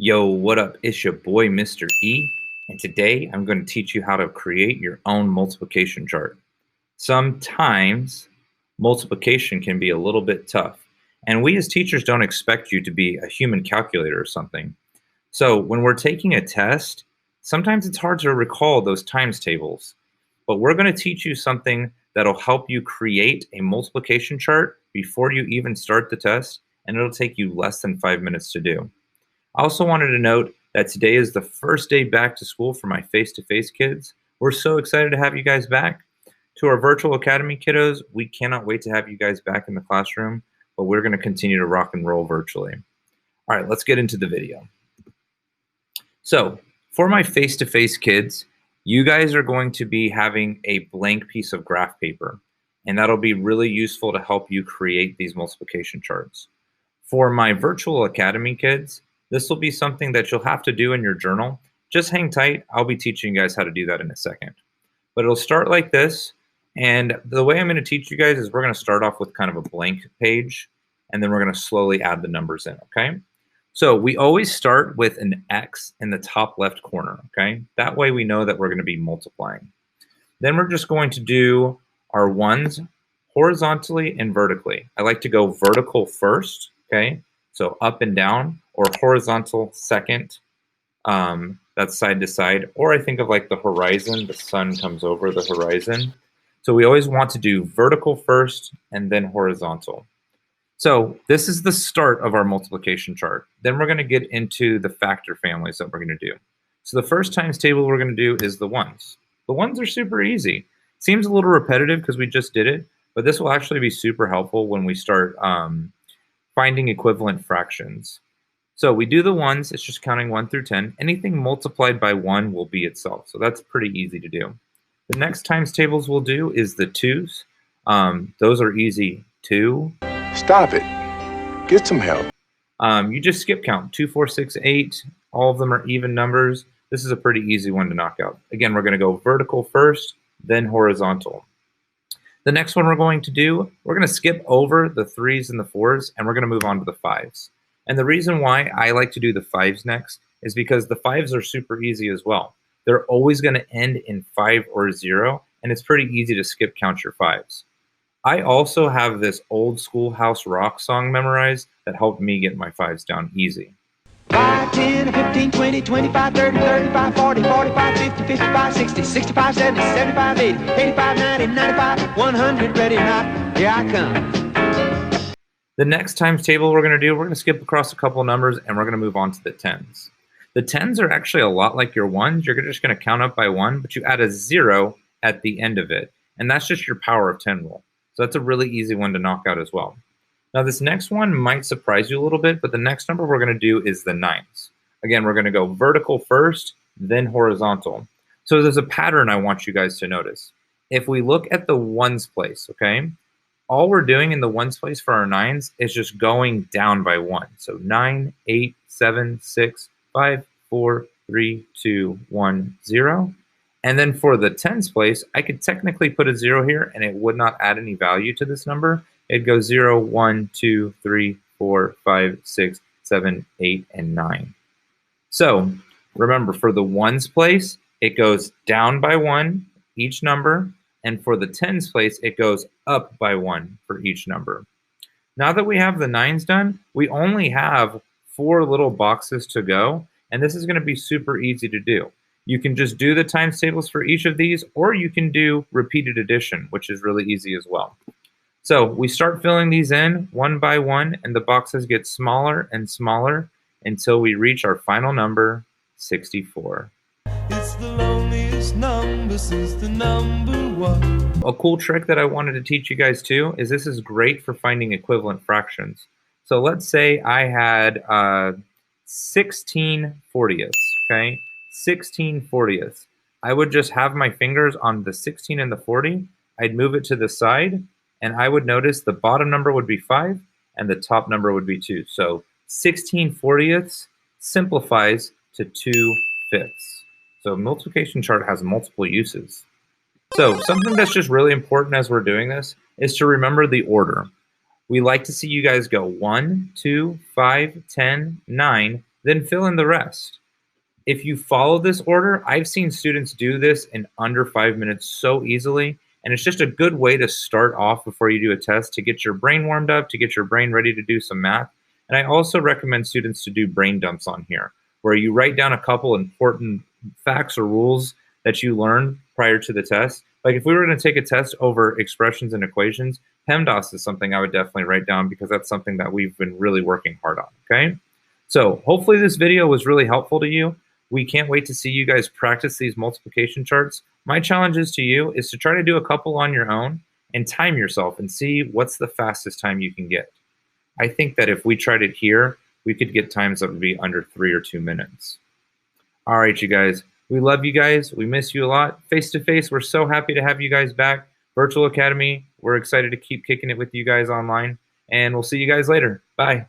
Yo, what up? It's your boy, Mr. E, and today I'm going to teach you how to create your own multiplication chart. Sometimes multiplication can be a little bit tough, and we as teachers don't expect you to be a human calculator or something. So when we're taking a test, sometimes it's hard to recall those times tables, but we're going to teach you something that'll help you create a multiplication chart before you even start the test, and it'll take you less than 5 minutes to do. I also wanted to note that today is the first day back to school for my face-to-face kids. We're so excited to have you guys back. To our virtual academy kiddos, we cannot wait to have you guys back in the classroom, but we're going to continue to rock and roll virtually. All right, let's get into the video. So for my face-to-face kids, you guys are going to be having a blank piece of graph paper, and that'll be really useful to help you create these multiplication charts. For my virtual academy kids, this will be something that you'll have to do in your journal. Just hang tight. I'll be teaching you guys how to do that in a second. But it'll start like this. And the way I'm going to teach you guys is we're going to start off with kind of a blank page, and then we're going to slowly add the numbers in, okay? So we always start with an X in the top left corner, okay? That way we know that we're going to be multiplying. Then we're just going to do our ones horizontally and vertically. I like to go vertical first, okay? So up and down, or horizontal second, that's side to side. Or I think of like the horizon, the sun comes over the horizon. So we always want to do vertical first and then horizontal. So this is the start of our multiplication chart. Then we're going to get into the factor families that we're going to do. So the first times table we're going to do is the ones. The ones are super easy. Seems a little repetitive because we just did it, but this will actually be super helpful when we start finding equivalent fractions. So we do the ones, it's just counting 1 through 10. Anything multiplied by 1 will be itself. So that's pretty easy to do. The next times tables we'll do is the twos. Those are easy. 2. Stop it. Get some help. You just skip count. 2, 4, 6, 8. All of them are even numbers. This is a pretty easy one to knock out. Again, we're going to go vertical first, then horizontal. The next one we're going to do, we're going to skip over the 3s and the 4s, and we're going to move on to the 5s. And the reason why I like to do the 5s next is because the 5s are super easy as well. They're always going to end in 5 or 0, and it's pretty easy to skip count your 5s. I also have this old Schoolhouse Rock song memorized that helped me get my 5s down easy. 5, 10, 15, 20, 25, 30, 35, 40, 45, 50, 55, 60, 65, 70, 75, 80, 85, 90, 95, 100, ready now, here I come. The next times table we're going to do, we're going to skip across a couple numbers and we're going to move on to the 10s. The 10s are actually a lot like your 1s. You're just going to count up by 1, but you add a 0 at the end of it. And that's just your power of 10 rule. So that's a really easy one to knock out as well. Now this next one might surprise you a little bit, but the next number we're going to do is the 9s. Again, we're going to go vertical first, then horizontal. So there's a pattern I want you guys to notice. If we look at the 1s place, okay, all we're doing in the 1s place for our 9s is just going down by 1. So 9, 8, 7, 6, 5, 4, 3, 2, 1, 0. And then for the 10s place, I could technically put a 0 here and it would not add any value to this number. It'd go 0, 1, 2, 3, 4, 5, 6, 7, 8, and 9. So remember, for the 1s place, it goes down by 1 each number. And for the 10s place, it goes up by 1 for each number. Now that we have the 9s done, we only have 4 little boxes to go. And this is going to be super easy to do. You can just do the times tables for each of these, or you can do repeated addition, which is really easy as well. So we start filling these in one by one, and the boxes get smaller and smaller until we reach our final number, 64. It's the loneliest number since the number 1. A cool trick that I wanted to teach you guys too is this is great for finding equivalent fractions. So let's say I had 16 40ths, okay? 16 40ths. I would just have my fingers on the 16 and the 40. I'd move it to the side, and I would notice the bottom number would be 5 and the top number would be 2. So 16 40ths simplifies to 2 fifths. So multiplication chart has multiple uses. So something that's just really important as we're doing this is to remember the order. We like to see you guys go 1, 2, 5, 10, 9, then fill in the rest. If you follow this order, I've seen students do this in under 5 minutes so easily, and it's just a good way to start off before you do a test to get your brain warmed up, to get your brain ready to do some math. And I also recommend students to do brain dumps on here, where you write down a couple important facts or rules that you learned prior to the test. Like if we were going to take a test over expressions and equations, PEMDAS is something I would definitely write down because that's something that we've been really working hard on, okay? So hopefully this video was really helpful to you. We can't wait to see you guys practice these multiplication charts. My challenge is to you is to try to do a couple on your own and time yourself and see what's the fastest time you can get. I think that if we tried it here, we could get times that would be under 3 or 2 minutes. All right, you guys. We love you guys. We miss you a lot. Face-to-face, we're so happy to have you guys back. Virtual Academy, we're excited to keep kicking it with you guys online. And we'll see you guys later. Bye.